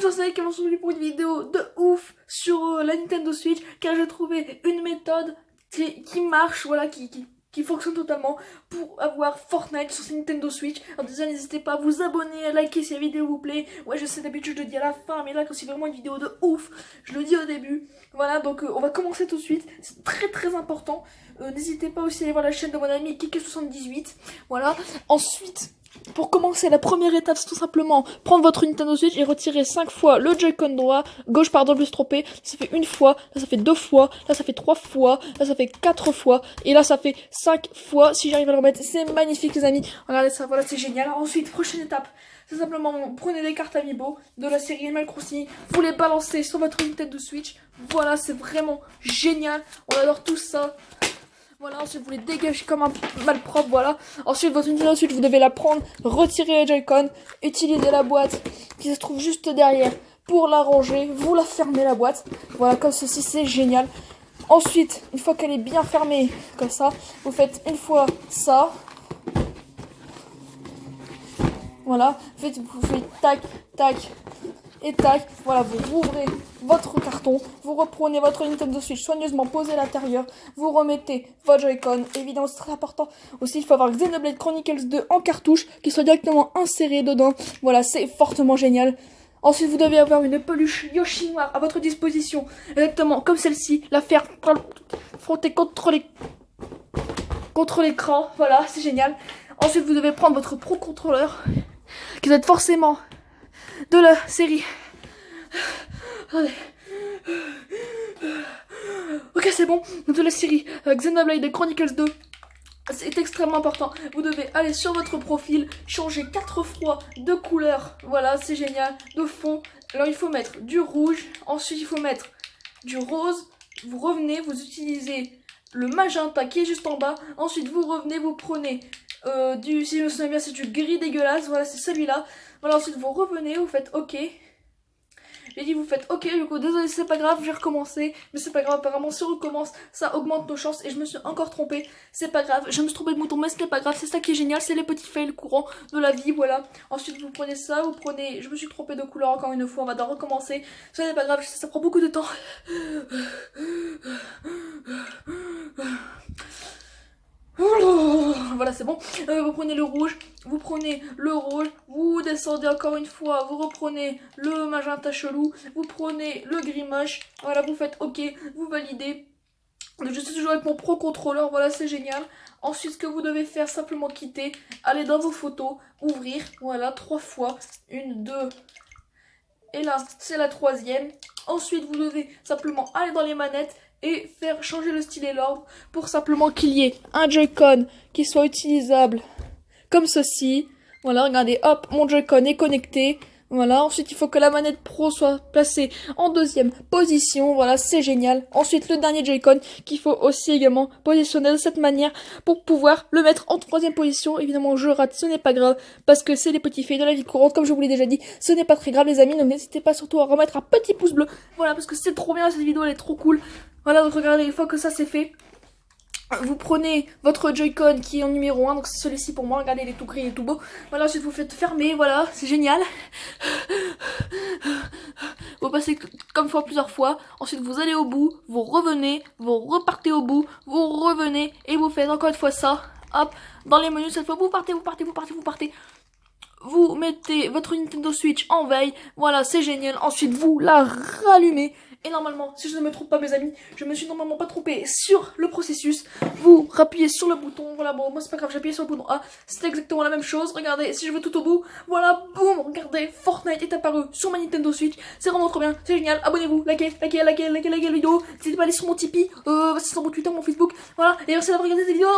je sais qu'ils vont se pour une vidéo de ouf sur la Nintendo Switch, car j'ai trouvé une méthode qui marche, voilà, qui fonctionne totalement pour avoir Fortnite sur cette Nintendo Switch. Alors déjà, n'hésitez pas à vous abonner, à liker si la vidéo vous plaît. Ouais, je sais, d'habitude je le dis à la fin, mais là, quand c'est vraiment une vidéo de ouf, je le dis au début. Voilà, donc on va commencer tout de suite. C'est très très important. N'hésitez pas aussi à aller voir la chaîne de mon ami Kiki78. Voilà. Ensuite, pour commencer, la première étape, c'est tout simplement prendre votre Nintendo Switch et retirer 5 fois le Joy-Con gauche, pardon, plus trompé. Ça fait une fois, là ça fait 2 fois, là ça fait 3 fois, là ça fait 4 fois, et là ça fait 5 fois. Si j'arrive à le remettre, c'est magnifique les amis. Regardez ça, voilà, c'est génial. Ensuite, prochaine étape, c'est simplement, vous prenez des cartes Amiibo de la série Animal Crossing, vous les balancez sur votre Nintendo Switch. Voilà, c'est vraiment génial. On adore tout ça. Voilà, ensuite vous les dégagez comme un malpropre, voilà. Ensuite votre Nintendo Switch, vous devez la prendre, retirer les Joy-Con, utiliser la boîte qui se trouve juste derrière pour la ranger. Vous la fermez la boîte, voilà, comme ceci, c'est génial. Ensuite, une fois qu'elle est bien fermée, comme ça, vous faites une fois ça. Voilà, vous faites tac, tac et tac. Voilà, vous rouvrez votre carton, vous reprenez votre Nintendo Switch soigneusement posé à l'intérieur, vous remettez votre Joy-Con. Évidemment, c'est très important. Aussi, il faut avoir Xenoblade Chronicles 2 en cartouche qui soit directement inséré dedans. Voilà, c'est fortement génial. Ensuite, vous devez avoir une peluche Yoshi noire à votre disposition, exactement comme celle-ci, la faire frotter contre l'écran. Voilà, c'est génial. Ensuite, vous devez prendre votre Pro Controller, qui doit être forcément de la série. Attendez. Ok, c'est bon. De la série Xenoblade Chronicles 2. C'est extrêmement important. Vous devez aller sur votre profil, changer 4 fois de couleur. Voilà, c'est génial. De fond. Alors, il faut mettre du rouge. Ensuite, il faut mettre du rose. Vous revenez, vous utilisez le magenta qui est juste en bas. Ensuite, vous revenez, vous prenez si je me souviens bien, c'est du gris dégueulasse. Voilà, c'est celui-là. Voilà, ensuite, vous revenez, vous faites OK. J'ai dit vous faites ok, du coup désolé c'est pas grave, j'ai recommencé, mais c'est pas grave, apparemment si on recommence, ça augmente nos chances et je me suis encore trompée, c'est pas grave, je me suis trompée de bouton mais ce n'est pas grave, c'est ça qui est génial, c'est les petits fails courants de la vie, voilà. Ensuite vous prenez ça, vous prenez, je me suis trompée de couleur encore une fois, on va devoir recommencer, ce n'est pas grave, ça prend beaucoup de temps. Voilà, c'est bon. Vous prenez le rouge, vous descendez encore une fois, vous reprenez le magenta chelou, vous prenez le gris moche, voilà, vous faites OK, vous validez. Je suis toujours avec mon Pro Controller, voilà, c'est génial. Ensuite, ce que vous devez faire, simplement quitter, aller dans vos photos, ouvrir, voilà, 3 fois, 1, 2, et là, c'est la 3e. Ensuite, vous devez simplement aller dans les manettes et faire changer le stylet l'ordre pour simplement qu'il y ait un Joy-Con qui soit utilisable comme ceci. Voilà, regardez, hop, mon Joy-Con est connecté. Voilà, ensuite il faut que la manette Pro soit placée en 2e position. Voilà, c'est génial. Ensuite, le dernier Joy-Con qu'il faut aussi également positionner de cette manière pour pouvoir le mettre en 3e position. Évidemment, je rate, ce n'est pas grave parce que c'est les petits faits de la vie courante. Comme je vous l'ai déjà dit, ce n'est pas très grave les amis. Donc n'hésitez pas surtout à remettre un petit pouce bleu. Voilà, parce que c'est trop bien, cette vidéo elle est trop cool. Voilà, donc regardez, une fois que ça c'est fait, vous prenez votre Joy-Con qui est en numéro 1, donc c'est celui-ci pour moi, regardez, il est tout gris, il est tout beau. Voilà, ensuite vous faites fermer, voilà, c'est génial. Vous passez comme fois plusieurs fois, ensuite vous allez au bout, vous revenez, vous repartez au bout, vous revenez, et vous faites encore une fois ça, hop, dans les menus, cette fois vous partez. Vous mettez votre Nintendo Switch en veille, voilà, c'est génial. Ensuite, vous la rallumez. Et normalement, si je ne me trompe pas mes amis, je me suis normalement pas trompée sur le processus. Vous rappuyez sur le bouton, voilà, bon, moi c'est pas grave, j'ai appuyé sur le bouton A. C'est exactement la même chose, regardez, si je vais tout au bout, voilà, boum, regardez, Fortnite est apparu sur ma Nintendo Switch. C'est vraiment trop bien, c'est génial, abonnez-vous, likez la vidéo. N'hésitez pas à aller sur mon Tipeee, c'est sur mon Twitter, mon Facebook, voilà. Et merci d'avoir regardé cette vidéo.